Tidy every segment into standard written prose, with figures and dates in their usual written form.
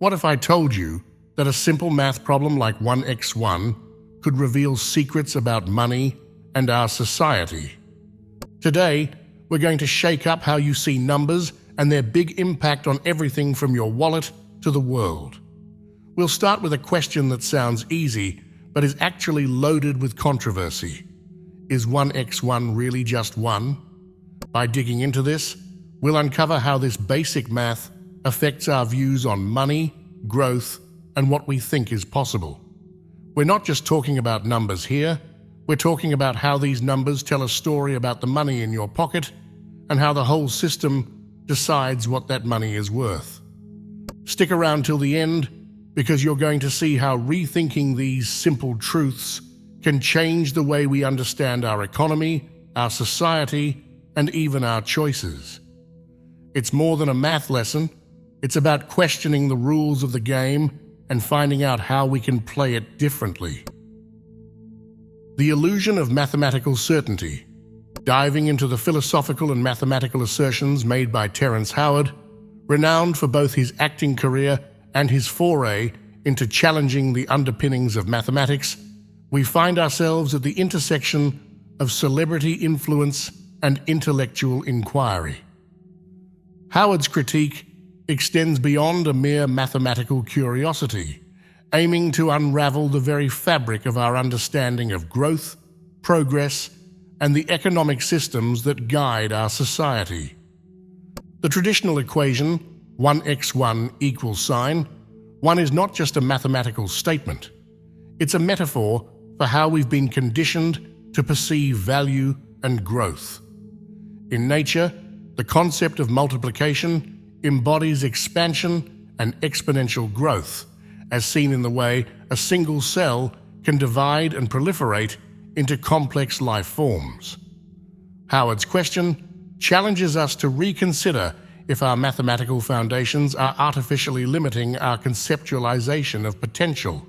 What if I told you that a simple math problem like 1x1 could reveal secrets about money and our society? Today, we're going to shake up how you see numbers and their big impact on everything from your wallet to the world. We'll start with a question that sounds easy, but is actually loaded with controversy. Is 1x1 really just 1? By digging into this, we'll uncover how this basic math affects our views on money, growth, and what we think is possible. We're not just talking about numbers here, we're talking about how these numbers tell a story about the money in your pocket and how the whole system decides what that money is worth. Stick around till the end, because you're going to see how rethinking these simple truths can change the way we understand our economy, our society, and even our choices. It's more than a math lesson. It's about questioning the rules of the game and finding out how we can play it differently. The illusion of mathematical certainty. Diving into the philosophical and mathematical assertions made by Terrence Howard, renowned for both his acting career and his foray into challenging the underpinnings of mathematics, we find ourselves at the intersection of celebrity influence and intellectual inquiry. Howard's critique extends beyond a mere mathematical curiosity, aiming to unravel the very fabric of our understanding of growth, progress, and the economic systems that guide our society. The traditional equation, 1x1 equals sign, one is not just a mathematical statement. It's a metaphor for how we've been conditioned to perceive value and growth. In nature, the concept of multiplication embodies expansion and exponential growth, as seen in the way a single cell can divide and proliferate into complex life forms. Howard's question challenges us to reconsider if our mathematical foundations are artificially limiting our conceptualization of potential,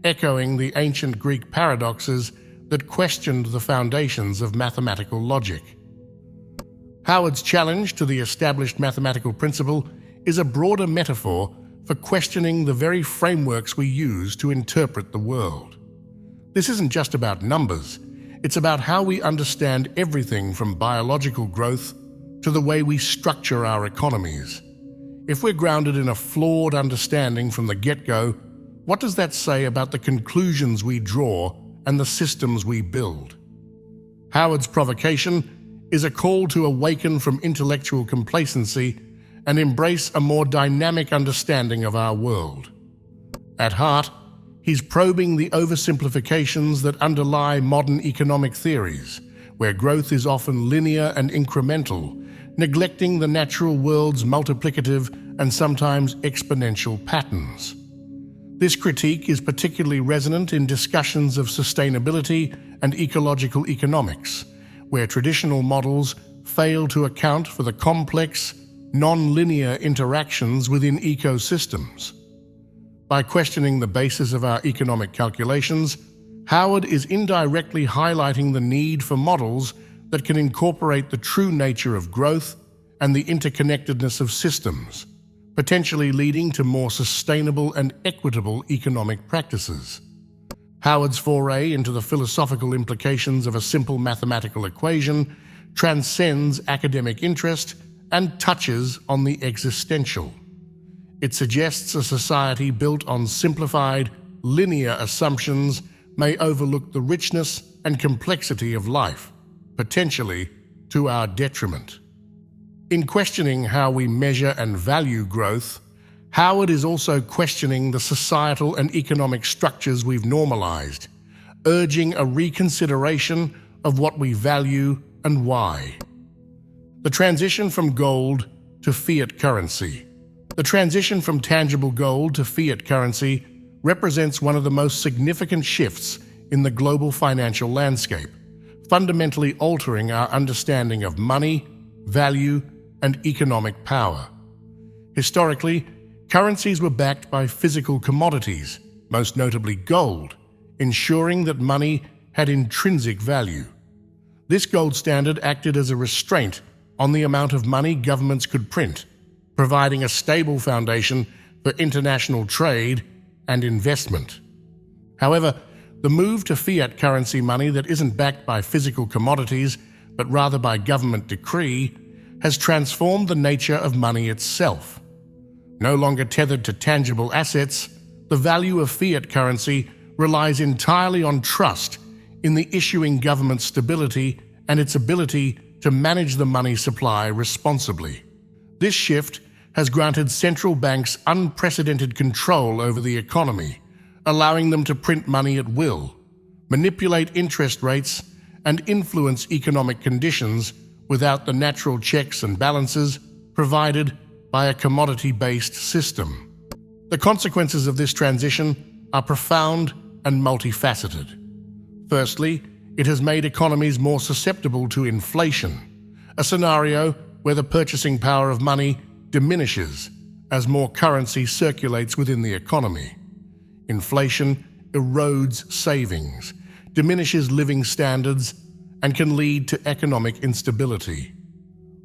echoing the ancient Greek paradoxes that questioned the foundations of mathematical logic. Howard's challenge to the established mathematical principle is a broader metaphor for questioning the very frameworks we use to interpret the world. This isn't just about numbers, it's about how we understand everything from biological growth to the way we structure our economies. If we're grounded in a flawed understanding from the get-go, what does that say about the conclusions we draw and the systems we build? Howard's provocation is a call to awaken from intellectual complacency and embrace a more dynamic understanding of our world. At heart, he's probing the oversimplifications that underlie modern economic theories, where growth is often linear and incremental, neglecting the natural world's multiplicative and sometimes exponential patterns. This critique is particularly resonant in discussions of sustainability and ecological economics, where traditional models fail to account for the complex, non-linear interactions within ecosystems. By questioning the basis of our economic calculations, Howard is indirectly highlighting the need for models that can incorporate the true nature of growth and the interconnectedness of systems, potentially leading to more sustainable and equitable economic practices. Howard's foray into the philosophical implications of a simple mathematical equation transcends academic interest and touches on the existential. It suggests a society built on simplified, linear assumptions may overlook the richness and complexity of life, potentially to our detriment. In questioning how we measure and value growth, Howard is also questioning the societal and economic structures we've normalized, urging a reconsideration of what we value and why. The transition from gold to fiat currency. The transition from tangible gold to fiat currency represents one of the most significant shifts in the global financial landscape, fundamentally altering our understanding of money, value, and economic power. Historically, currencies were backed by physical commodities, most notably gold, ensuring that money had intrinsic value. This gold standard acted as a restraint on the amount of money governments could print, providing a stable foundation for international trade and investment. However, the move to fiat currency money that isn't backed by physical commodities, but rather by government decree, has transformed the nature of money itself. No longer tethered to tangible assets, the value of fiat currency relies entirely on trust in the issuing government's stability and its ability to manage the money supply responsibly. This shift has granted central banks unprecedented control over the economy, allowing them to print money at will, manipulate interest rates, and influence economic conditions without the natural checks and balances provided by a commodity-based system. The consequences of this transition are profound and multifaceted. Firstly, it has made economies more susceptible to inflation, a scenario where the purchasing power of money diminishes as more currency circulates within the economy. Inflation erodes savings, diminishes living standards, and can lead to economic instability.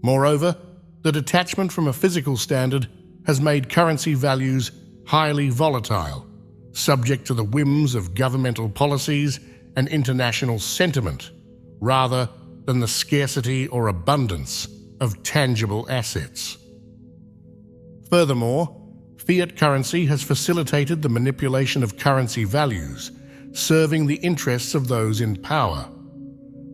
Moreover, the detachment from a physical standard has made currency values highly volatile, subject to the whims of governmental policies and international sentiment, rather than the scarcity or abundance of tangible assets. Furthermore, fiat currency has facilitated the manipulation of currency values, serving the interests of those in power.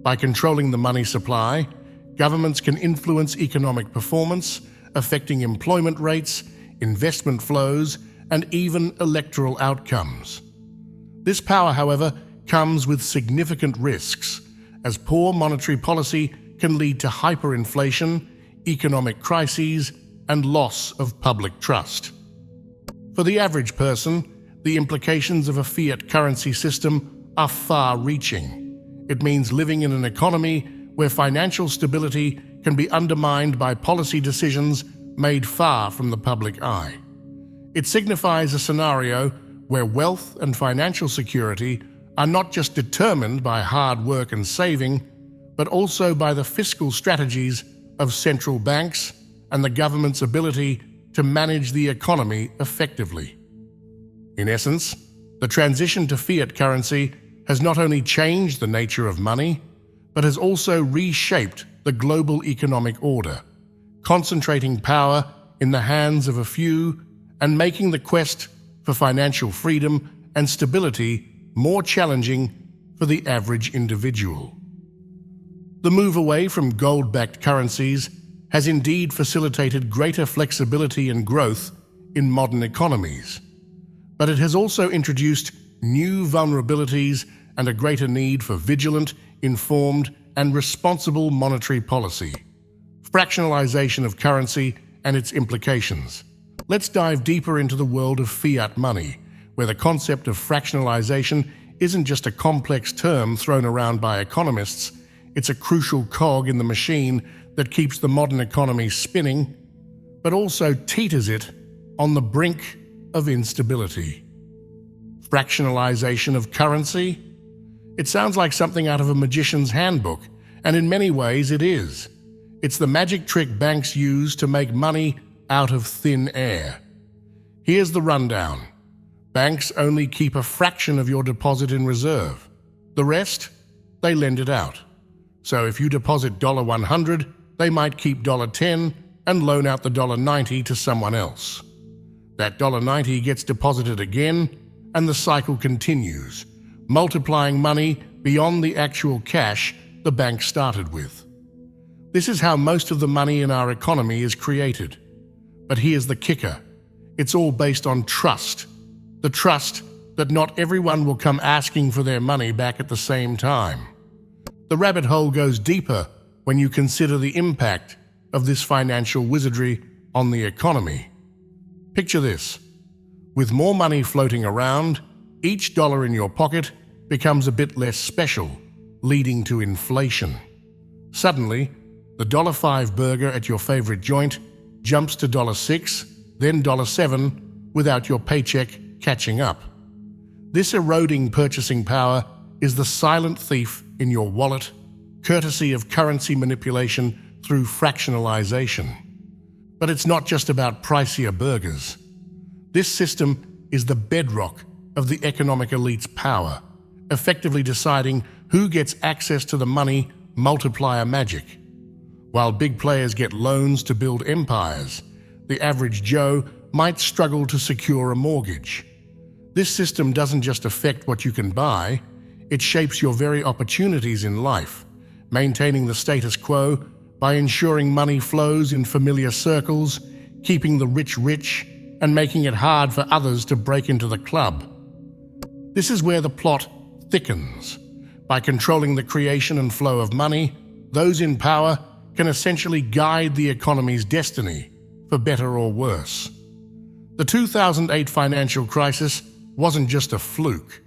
By controlling the money supply, governments can influence economic performance, affecting employment rates, investment flows, and even electoral outcomes. This power, however, comes with significant risks, as poor monetary policy can lead to hyperinflation, economic crises, and loss of public trust. For the average person, the implications of a fiat currency system are far-reaching. It means living in an economy where financial stability can be undermined by policy decisions made far from the public eye. It signifies a scenario where wealth and financial security are not just determined by hard work and saving, but also by the fiscal strategies of central banks and the government's ability to manage the economy effectively. In essence, the transition to fiat currency has not only changed the nature of money, but has also reshaped the global economic order, concentrating power in the hands of a few and making the quest for financial freedom and stability more challenging for the average individual. The move away from gold-backed currencies has indeed facilitated greater flexibility and growth in modern economies, but it has also introduced new vulnerabilities and a greater need for vigilant, informed, and responsible monetary policy. Fractionalization of currency and its implications. Let's dive deeper into the world of fiat money, where the concept of fractionalization isn't just a complex term thrown around by economists, it's a crucial cog in the machine that keeps the modern economy spinning, but also teeters it on the brink of instability. Fractionalization of currency? It sounds like something out of a magician's handbook, and in many ways it is. It's the magic trick banks use to make money out of thin air. Here's the rundown. Banks only keep a fraction of your deposit in reserve. The rest, they lend it out. So if you deposit $100, they might keep $10 and loan out the $90 to someone else. That $90 gets deposited again, and the cycle continues, multiplying money beyond the actual cash the bank started with. This is how most of the money in our economy is created. But here's the kicker. It's all based on trust. The trust that not everyone will come asking for their money back at the same time. The rabbit hole goes deeper when you consider the impact of this financial wizardry on the economy. Picture this. With more money floating around, each dollar in your pocket becomes a bit less special, leading to inflation. Suddenly, the $5 burger at your favorite joint jumps to $6, then $7, without your paycheck catching up. This eroding purchasing power is the silent thief in your wallet, courtesy of currency manipulation through fractionalization. But it's not just about pricier burgers. This system is the bedrock of the economic elite's power, effectively deciding who gets access to the money multiplier magic. While big players get loans to build empires, the average Joe might struggle to secure a mortgage. This system doesn't just affect what you can buy, it shapes your very opportunities in life, maintaining the status quo by ensuring money flows in familiar circles, keeping the rich rich, and making it hard for others to break into the club. This is where the plot thickens. By controlling the creation and flow of money, those in power can essentially guide the economy's destiny, for better or worse. The 2008 financial crisis wasn't just a fluke.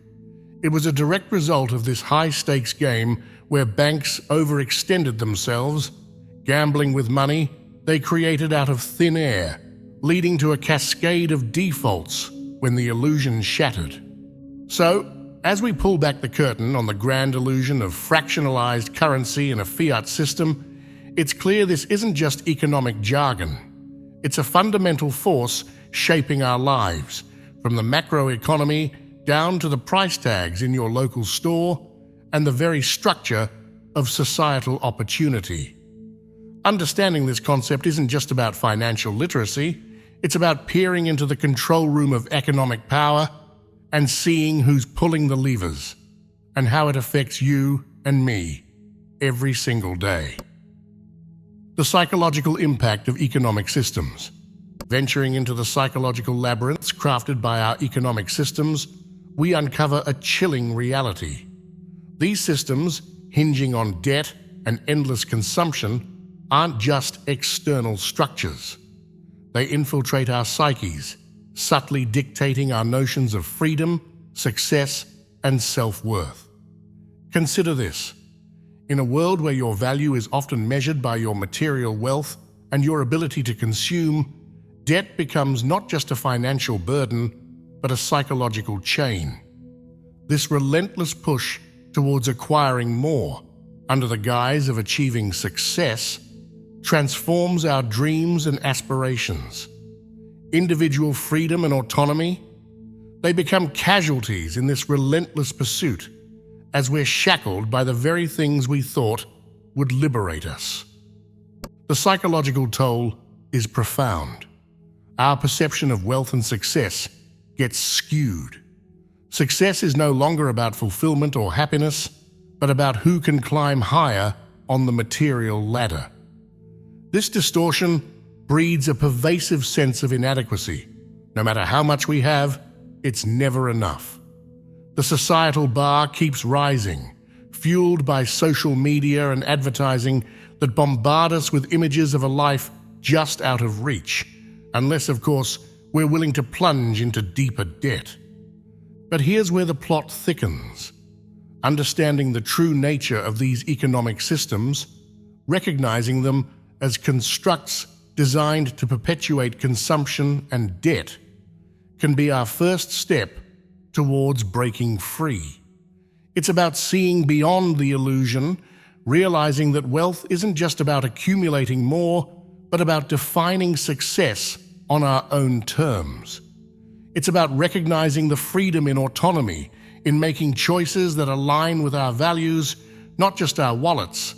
It was a direct result of this high-stakes game where banks overextended themselves, gambling with money they created out of thin air, leading to a cascade of defaults when the illusion shattered. So, as we pull back the curtain on the grand illusion of fractionalized currency in a fiat system, it's clear this isn't just economic jargon. It's a fundamental force shaping our lives, from the macroeconomy down to the price tags in your local store and the very structure of societal opportunity. Understanding this concept isn't just about financial literacy, it's about peering into the control room of economic power and seeing who's pulling the levers and how it affects you and me every single day. The psychological impact of economic systems. Venturing into the psychological labyrinths crafted by our economic systems, we uncover a chilling reality. These systems, hinging on debt and endless consumption, aren't just external structures. They infiltrate our psyches, subtly dictating our notions of freedom, success, and self-worth. Consider this. In a world where your value is often measured by your material wealth and your ability to consume, debt becomes not just a financial burden, but a psychological chain. This relentless push towards acquiring more under the guise of achieving success transforms our dreams and aspirations. Individual freedom and autonomy, they become casualties in this relentless pursuit as we're shackled by the very things we thought would liberate us. The psychological toll is profound. Our perception of wealth and success gets skewed. Success is no longer about fulfillment or happiness, but about who can climb higher on the material ladder. This distortion breeds a pervasive sense of inadequacy. No matter how much we have, it's never enough. The societal bar keeps rising, fueled by social media and advertising that bombard us with images of a life just out of reach, unless, of course, we're willing to plunge into deeper debt. But here's where the plot thickens. Understanding the true nature of these economic systems, recognizing them as constructs designed to perpetuate consumption and debt, can be our first step towards breaking free. It's about seeing beyond the illusion, realizing that wealth isn't just about accumulating more, but about defining success on our own terms. It's about recognizing the freedom in autonomy, in making choices that align with our values, not just our wallets.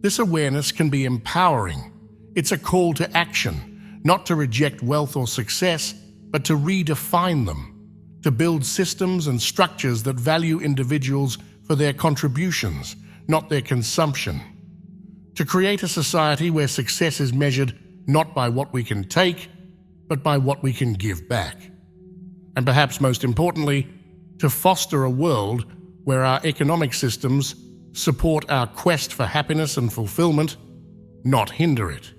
This awareness can be empowering. It's a call to action, not to reject wealth or success, but to redefine them, to build systems and structures that value individuals for their contributions, not their consumption. To create a society where success is measured not by what we can take, but by what we can give back. And perhaps most importantly, to foster a world where our economic systems support our quest for happiness and fulfillment, not hinder it.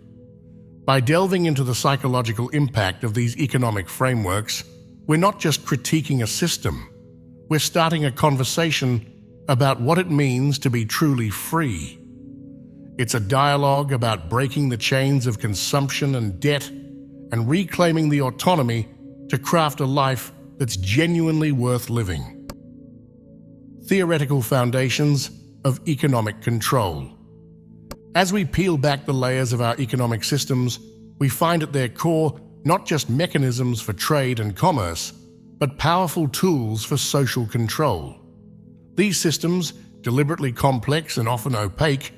By delving into the psychological impact of these economic frameworks, we're not just critiquing a system, we're starting a conversation about what it means to be truly free. It's a dialogue about breaking the chains of consumption and debt and reclaiming the autonomy to craft a life that's genuinely worth living. Theoretical foundations of economic control. As we peel back the layers of our economic systems, we find at their core not just mechanisms for trade and commerce, but powerful tools for social control. These systems, deliberately complex and often opaque,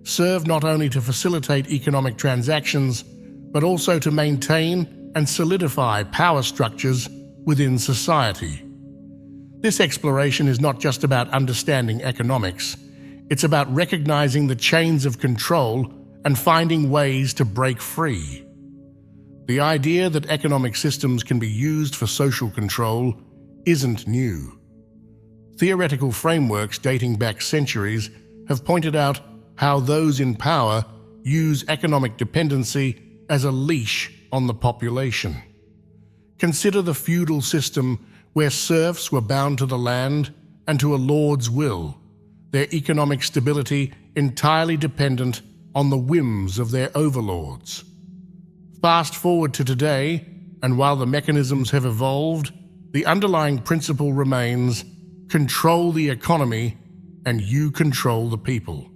serve not only to facilitate economic transactions, but also to maintain and solidify power structures within society. This exploration is not just about understanding economics, it's about recognizing the chains of control and finding ways to break free. The idea that economic systems can be used for social control isn't new. Theoretical frameworks dating back centuries have pointed out how those in power use economic dependency as a leash on the population. Consider the feudal system where serfs were bound to the land and to a lord's will, their economic stability entirely dependent on the whims of their overlords. Fast forward to today, and while the mechanisms have evolved, the underlying principle remains: control the economy and you control the people.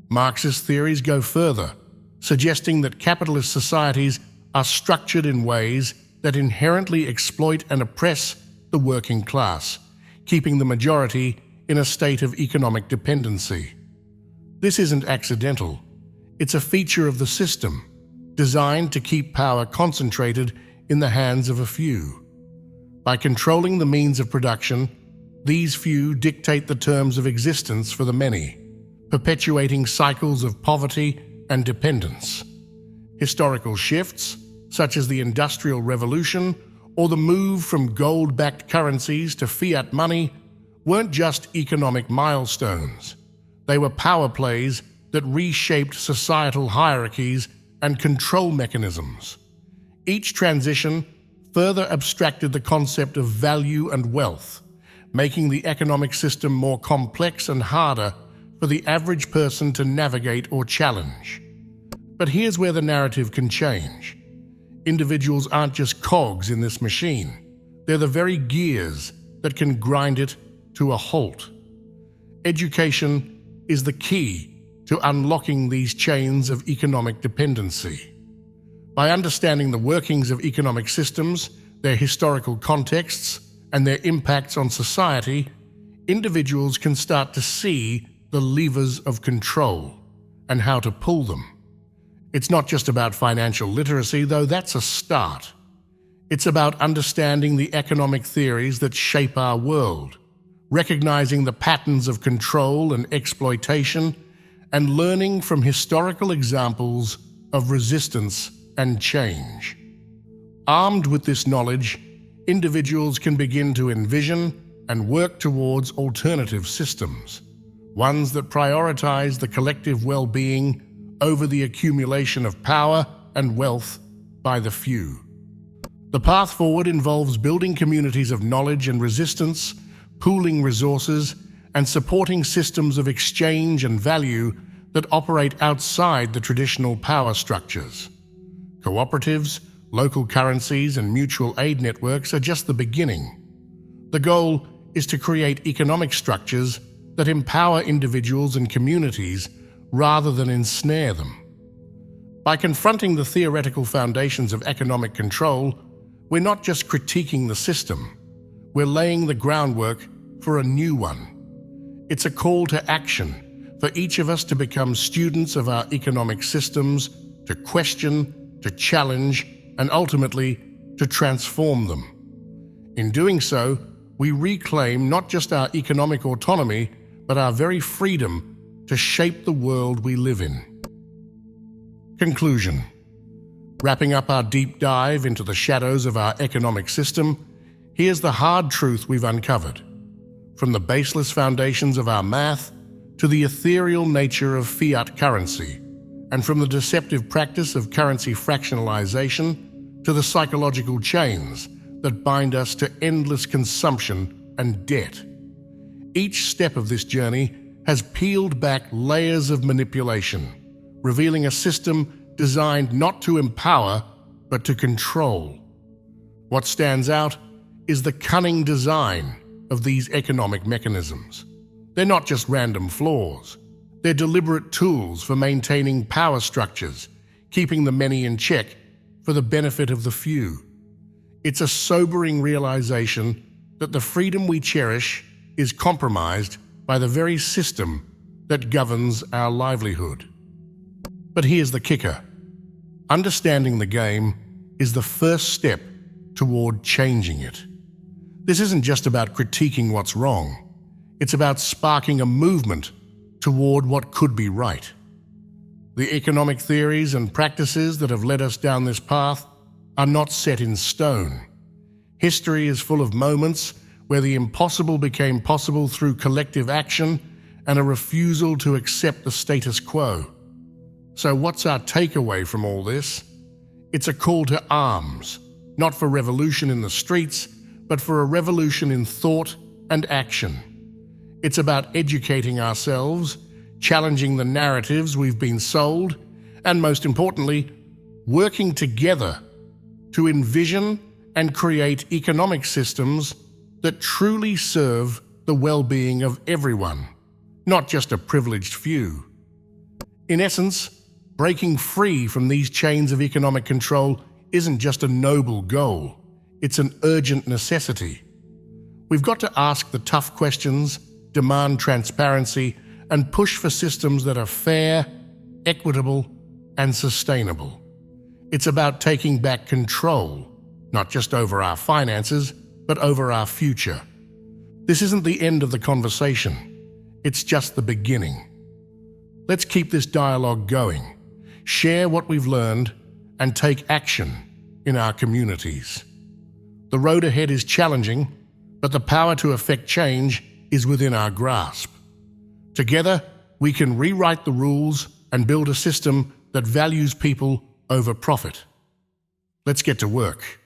Marxist theories go further, suggesting that capitalist societies are structured in ways that inherently exploit and oppress the working class, keeping the majority in a state of economic dependency. This isn't accidental. It's a feature of the system, designed to keep power concentrated in the hands of a few. By controlling the means of production, these few dictate the terms of existence for the many, perpetuating cycles of poverty and dependence. Historical shifts, such as the Industrial Revolution or the move from gold-backed currencies to fiat money, weren't just economic milestones. They were power plays that reshaped societal hierarchies and control mechanisms. Each transition further abstracted the concept of value and wealth, making the economic system more complex and harder for the average person to navigate or challenge. But here's where the narrative can change. Individuals aren't just cogs in this machine. They're the very gears that can grind it to a halt. Education is the key to unlocking these chains of economic dependency. By understanding the workings of economic systems, their historical contexts, and their impacts on society, individuals can start to see the levers of control and how to pull them. It's not just about financial literacy, though that's a start. It's about understanding the economic theories that shape our world, recognizing the patterns of control and exploitation, and learning from historical examples of resistance and change. Armed with this knowledge, individuals can begin to envision and work towards alternative systems, ones that prioritize the collective well-being over the accumulation of power and wealth by the few. The path forward involves building communities of knowledge and resistance, pooling resources, and supporting systems of exchange and value that operate outside the traditional power structures. Cooperatives, local currencies, and mutual aid networks are just the beginning. The goal is to create economic structures that empower individuals and communities rather than ensnare them. By confronting the theoretical foundations of economic control, we're not just critiquing the system, we're laying the groundwork for a new one. It's a call to action for each of us to become students of our economic systems, to question, to challenge, and ultimately to transform them. In doing so, we reclaim not just our economic autonomy, but our very freedom to shape the world we live in. Conclusion. Wrapping up our deep dive into the shadows of our economic system, here's the hard truth we've uncovered. From the baseless foundations of our math to the ethereal nature of fiat currency, and from the deceptive practice of currency fractionalization to the psychological chains that bind us to endless consumption and debt. Each step of this journey has peeled back layers of manipulation, revealing a system designed not to empower, but to control. What stands out is the cunning design of these economic mechanisms. They're not just random flaws. They're deliberate tools for maintaining power structures, keeping the many in check, for the benefit of the few. It's a sobering realization that the freedom we cherish is compromised by the very system that governs our livelihood. But here's the kicker. Understanding the game is the first step toward changing it. This isn't just about critiquing what's wrong. It's about sparking a movement toward what could be right. The economic theories and practices that have led us down this path are not set in stone. History is full of moments where the impossible became possible through collective action and a refusal to accept the status quo. So what's our takeaway from all this? It's a call to arms, not for revolution in the streets, but for a revolution in thought and action. It's about educating ourselves, challenging the narratives we've been sold, and most importantly, working together to envision and create economic systems that truly serve the well-being of everyone, not just a privileged few. In essence, breaking free from these chains of economic control isn't just a noble goal, it's an urgent necessity. We've got to ask the tough questions, demand transparency, and push for systems that are fair, equitable, and sustainable. It's about taking back control, not just over our finances, but over our future. This isn't the end of the conversation. It's just the beginning. Let's keep this dialogue going, share what we've learned, and take action in our communities. The road ahead is challenging, but the power to effect change is within our grasp. Together, we can rewrite the rules and build a system that values people over profit. Let's get to work.